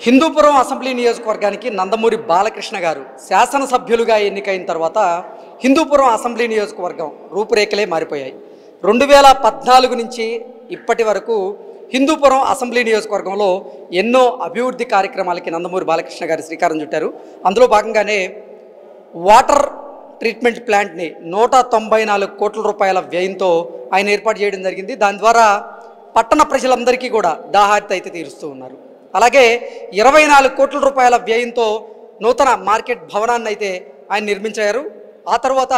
Hindupuram assembly నియోజకవర్గానికి నందమూరి బాలకృష్ణ గారు శాసనసభ్యులుగా ఎన్నికైన తర్వాత హిందూపురం అసెంబ్లీ నియోజకవర్గం రూపురేఖలే మారిపోయాయి. 2014 నుంచి ఇప్పటి వరకు హిందూపురం అసెంబ్లీ నియోజకవర్గంలో ఎన్నో అభివృద్ధి కార్యక్రమాలకి నందమూరి బాలకృష్ణ గారు శ్రీకారం చుట్టారు. అందులో భాగంగానే వాటర్ ట్రీట్మెంట్ ప్లాంట్ని 194 కోట్ల రూపాయల వ్యయంతో ఆయన ఏర్పాటు చేయడం జరిగింది. దాని ద్వారా పట్టణ ప్రజలందరికీ కూడా దాహార్తి అయితే తీరుస్తూ ఉన్నారు. అలాగే 24 కోట్ల రూపాయల వ్యయంతో నూతన మార్కెట్ భవనాన్ని అయితే ఆయన నిర్మించారు. ఆ తర్వాత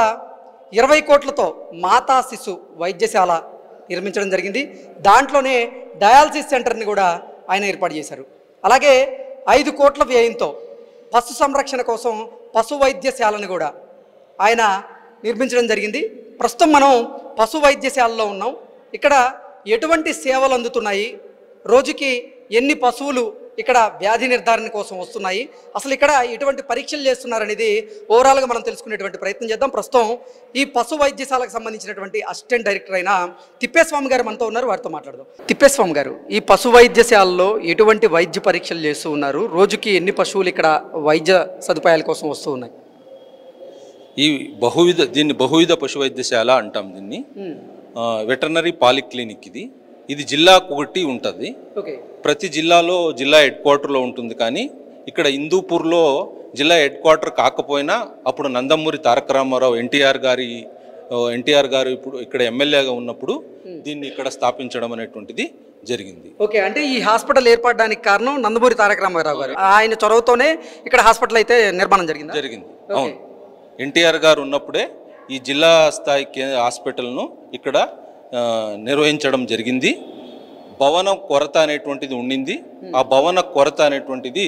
20 కోట్లతో మాతా శిశు వైద్యశాల నిర్మించడం జరిగింది. దాంట్లోనే డయాలసిస్ సెంటర్ని కూడా ఆయన ఏర్పాటు చేశారు. అలాగే 5 కోట్ల వ్యయంతో పశు సంరక్షణ కోసం పశు వైద్యశాలను కూడా ఆయన నిర్మించడం జరిగింది. ప్రస్తుతం మనం పశు వైద్యశాలలో ఉన్నాం. ఇక్కడ ఎటువంటి సేవలు అందుతున్నాయి, రోజుకి ఎన్ని పశువులు ఇక్కడ వ్యాధి నిర్ధారణ కోసం వస్తున్నాయి, అసలు ఇక్కడ ఎటువంటి పరీక్షలు చేస్తున్నారనేది ఓవరాల్గా మనం తెలుసుకునేటువంటి ప్రయత్నం చేద్దాం. ప్రస్తుతం ఈ పశు వైద్యశాలకు సంబంధించినటువంటి అసిస్టెంట్ డైరెక్టర్ అయిన తిప్పేస్వామి గారు మనతో ఉన్నారు, వారితో మాట్లాడదాం. తిప్పేస్వామి గారు, ఈ పశు వైద్యశాలలో ఎటువంటి వైద్య పరీక్షలు చేస్తూ ఉన్నారు, రోజుకి ఎన్ని పశువులు ఇక్కడ వైద్య సదుపాయాల కోసం వస్తూ ఉన్నాయి? దీన్ని బహువిధ పశు వైద్యశాల అంటాం. దీన్ని వెటర్నరీ పాలిక్లినిక్. ఇది జిల్లాకు ఒకటి ఉంటుంది. ప్రతి జిల్లాలో జిల్లా హెడ్ క్వార్టర్లో ఉంటుంది. కానీ ఇక్కడ హిందూపూర్లో జిల్లా హెడ్ క్వార్టర్ కాకపోయినా అప్పుడు నందమూరి తారక రామారావు ఎన్టీఆర్ గారు ఇప్పుడు ఇక్కడ ఎమ్మెల్యేగా ఉన్నప్పుడు దీన్ని ఇక్కడ స్థాపించడం అనేటువంటిది జరిగింది. ఓకే, అంటే ఈ హాస్పిటల్ ఏర్పడడానికి కారణం నందమూరి తారక రామారావు గారు, ఆయన చొరవతోనే ఇక్కడ హాస్పిటల్ అయితే నిర్మాణం జరిగింది. అవును, ఎన్టీఆర్ గారు ఉన్నప్పుడే ఈ జిల్లా స్థాయి హాస్పిటల్ను ఇక్కడ నిర్వహించడం జరిగింది. భవన కొరత అనేటువంటిది ఉండింది. ఆ భవన కొరత అనేటువంటిది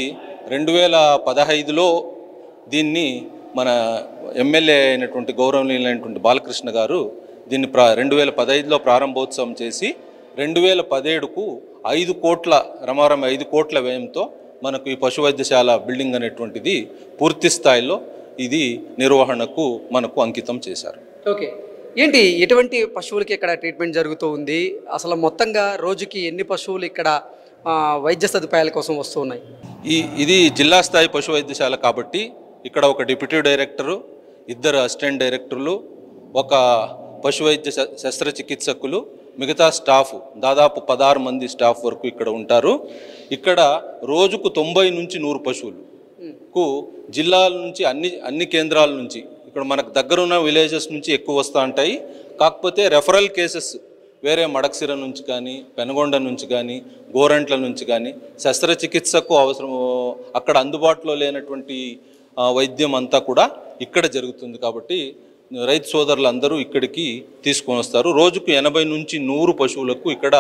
2015లో దీన్ని మన ఎమ్మెల్యే అయినటువంటి గౌరవనీయులైనటువంటి బాలకృష్ణ గారు దీన్ని 2015లో ప్రారంభోత్సవం చేసి 2017కు 5 కోట్ల వ్యయంతో మనకు ఈ పశు వైద్యశాల బిల్డింగ్ అనేటువంటిది పూర్తి స్థాయిలో ఇది నిర్వహణకు మనకు అంకితం చేశారు. ఓకే, ఏంటి ఎటువంటి పశువులకి ఇక్కడ ట్రీట్మెంట్ జరుగుతూ ఉంది, అసలు మొత్తంగా రోజుకి ఎన్ని పశువులు ఇక్కడ వైద్య సదుపాయాల కోసం వస్తూ ఉన్నాయి? ఇది జిల్లా స్థాయి పశు వైద్యశాల కాబట్టి ఇక్కడ ఒక డిప్యూటీ డైరెక్టరు, 2 అసిస్టెంట్ డైరెక్టర్లు, ఒక పశు వైద్య శస్త్రచికిత్సకులు, మిగతా స్టాఫ్ దాదాపు 16 మంది స్టాఫ్ వరకు ఇక్కడ ఉంటారు. ఇక్కడ రోజుకు 90 నుంచి 100 పశువులకు జిల్లాల నుంచి అన్ని కేంద్రాల నుంచి ఇక్కడ మనకు దగ్గరున్న విలేజెస్ నుంచి ఎక్కువ వస్తూ ఉంటాయి. కాకపోతే రెఫరల్ కేసెస్ వేరే మడక్సిర నుంచి కానీ, పెనగొండ నుంచి కానీ, గోరంట్ల నుంచి కానీ శస్త్రచికిత్సకు అవసరం అక్కడ అందుబాటులో లేనటువంటి వైద్యం అంతా కూడా ఇక్కడ జరుగుతుంది. కాబట్టి రైతు సోదరులందరూ ఇక్కడికి తీసుకొని వస్తారు. రోజుకు 80 నుంచి 100 పశువులకు ఇక్కడ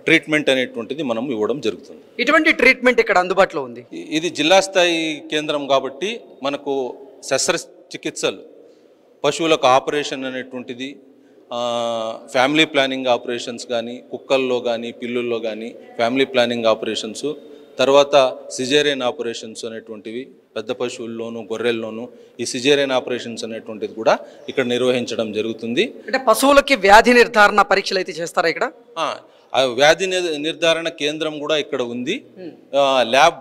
ట్రీట్మెంట్ అనేటువంటిది మనం ఇవ్వడం జరుగుతుంది. ఇటువంటి ట్రీట్మెంట్ ఇక్కడ అందుబాటులో ఉంది. ఇది జిల్లా స్థాయి కేంద్రం కాబట్టి మనకు శస్త్రచికిత్సలు, పశువులకు ఆపరేషన్ అనేటువంటిది, ఫ్యామిలీ ప్లానింగ్ ఆపరేషన్స్ కానీ, కుక్కల్లో కానీ పిల్లుల్లో కానీ ఫ్యామిలీ ప్లానింగ్ ఆపరేషన్స్, తర్వాత సిజేరియన్ ఆపరేషన్స్ అనేటువంటివి పెద్ద పశువుల్లోనూ గొర్రెల్లోనూ ఈ సిజేరియన్ ఆపరేషన్స్ అనేటువంటిది కూడా ఇక్కడ నిర్వహించడం జరుగుతుంది. అంటే పశువులకి వ్యాధి నిర్ధారణ పరీక్షలు అయితే చేస్తారా ఇక్కడ? వ్యాధి నిర్ధారణ కేంద్రం కూడా ఇక్కడ ఉంది. ల్యాబ్,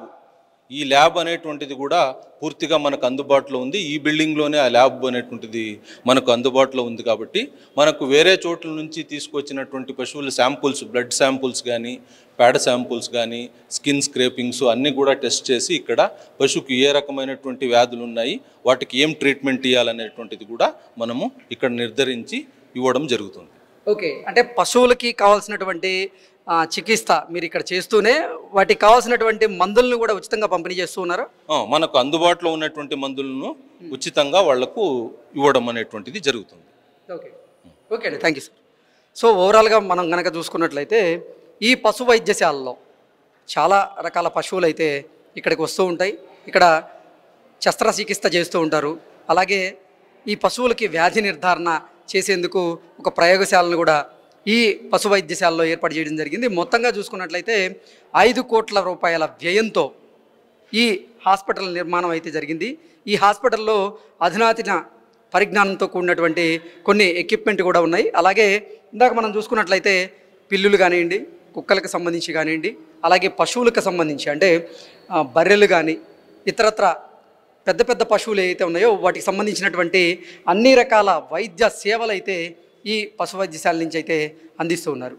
ఈ ల్యాబ్ అనేటువంటిది కూడా పూర్తిగా మనకు అందుబాటులో ఉంది. ఈ బిల్డింగ్లోనే ఆ ల్యాబ్ అనేటువంటిది మనకు అందుబాటులో ఉంది. కాబట్టి మనకు వేరే చోట్ల నుంచి తీసుకొచ్చినటువంటి పశువుల శాంపుల్స్, బ్లడ్ శాంపుల్స్ కానీ, పేడ శాంపుల్స్ కానీ, స్కిన్ స్క్రేపింగ్స్ అన్నీ కూడా టెస్ట్ చేసి ఇక్కడ పశువుకి ఏ రకమైనటువంటి వ్యాధులు ఉన్నాయి, వాటికి ఏం ట్రీట్మెంట్ ఇవ్వాలనేటువంటిది కూడా మనము ఇక్కడ నిర్ధారించి ఇవ్వడం జరుగుతుంది. ఓకే, అంటే పశువులకి కావాల్సినటువంటి చికిత్స మీరు ఇక్కడ చేస్తూనే వాటికి కావాల్సినటువంటి మందులను కూడా ఉచితంగా పంపిణీ చేస్తూ ఉన్నారా? మనకు అందుబాటులో ఉన్నటువంటి మందులను ఉచితంగా వాళ్లకు ఇవ్వడం అనేటువంటిది జరుగుతుంది. ఓకే ఓకే అండి, థ్యాంక్ యూ సార్. సో ఓవరాల్గా మనం కనుక చూసుకున్నట్లయితే ఈ పశు వైద్యశాలలో చాలా రకాల పశువులు అయితే ఇక్కడికి వస్తూ ఉంటాయి. ఇక్కడ శస్త్రచికిత్స చేస్తూ ఉంటారు. అలాగే ఈ పశువులకి వ్యాధి నిర్ధారణ చేసేందుకు ఒక ప్రయోగశాలను కూడా ఈ పశు వైద్యశాలలో ఏర్పాటు చేయడం జరిగింది. మొత్తంగా చూసుకున్నట్లయితే 5 కోట్ల రూపాయల వ్యయంతో ఈ హాస్పిటల్ నిర్మాణం అయితే జరిగింది. ఈ హాస్పిటల్లో అధునాతన పరిజ్ఞానంతో కూడినటువంటి కొన్ని ఎక్విప్మెంట్ కూడా ఉన్నాయి. అలాగే ఇందాక మనం చూసుకున్నట్లయితే పిల్లులు కానివ్వండి, కుక్కలకు సంబంధించి కానివ్వండి, అలాగే పశువులకు సంబంధించి అంటే బర్రెలు కానీ ఇతరత్ర పెద్ద పెద్ద పశువులు ఏవైతే ఉన్నాయో వాటికి సంబంధించినటువంటి అన్ని రకాల వైద్య సేవలు అయితే ఈ పశు వైద్యశాల నుంచి అయితే అందిస్తూ ఉన్నారు.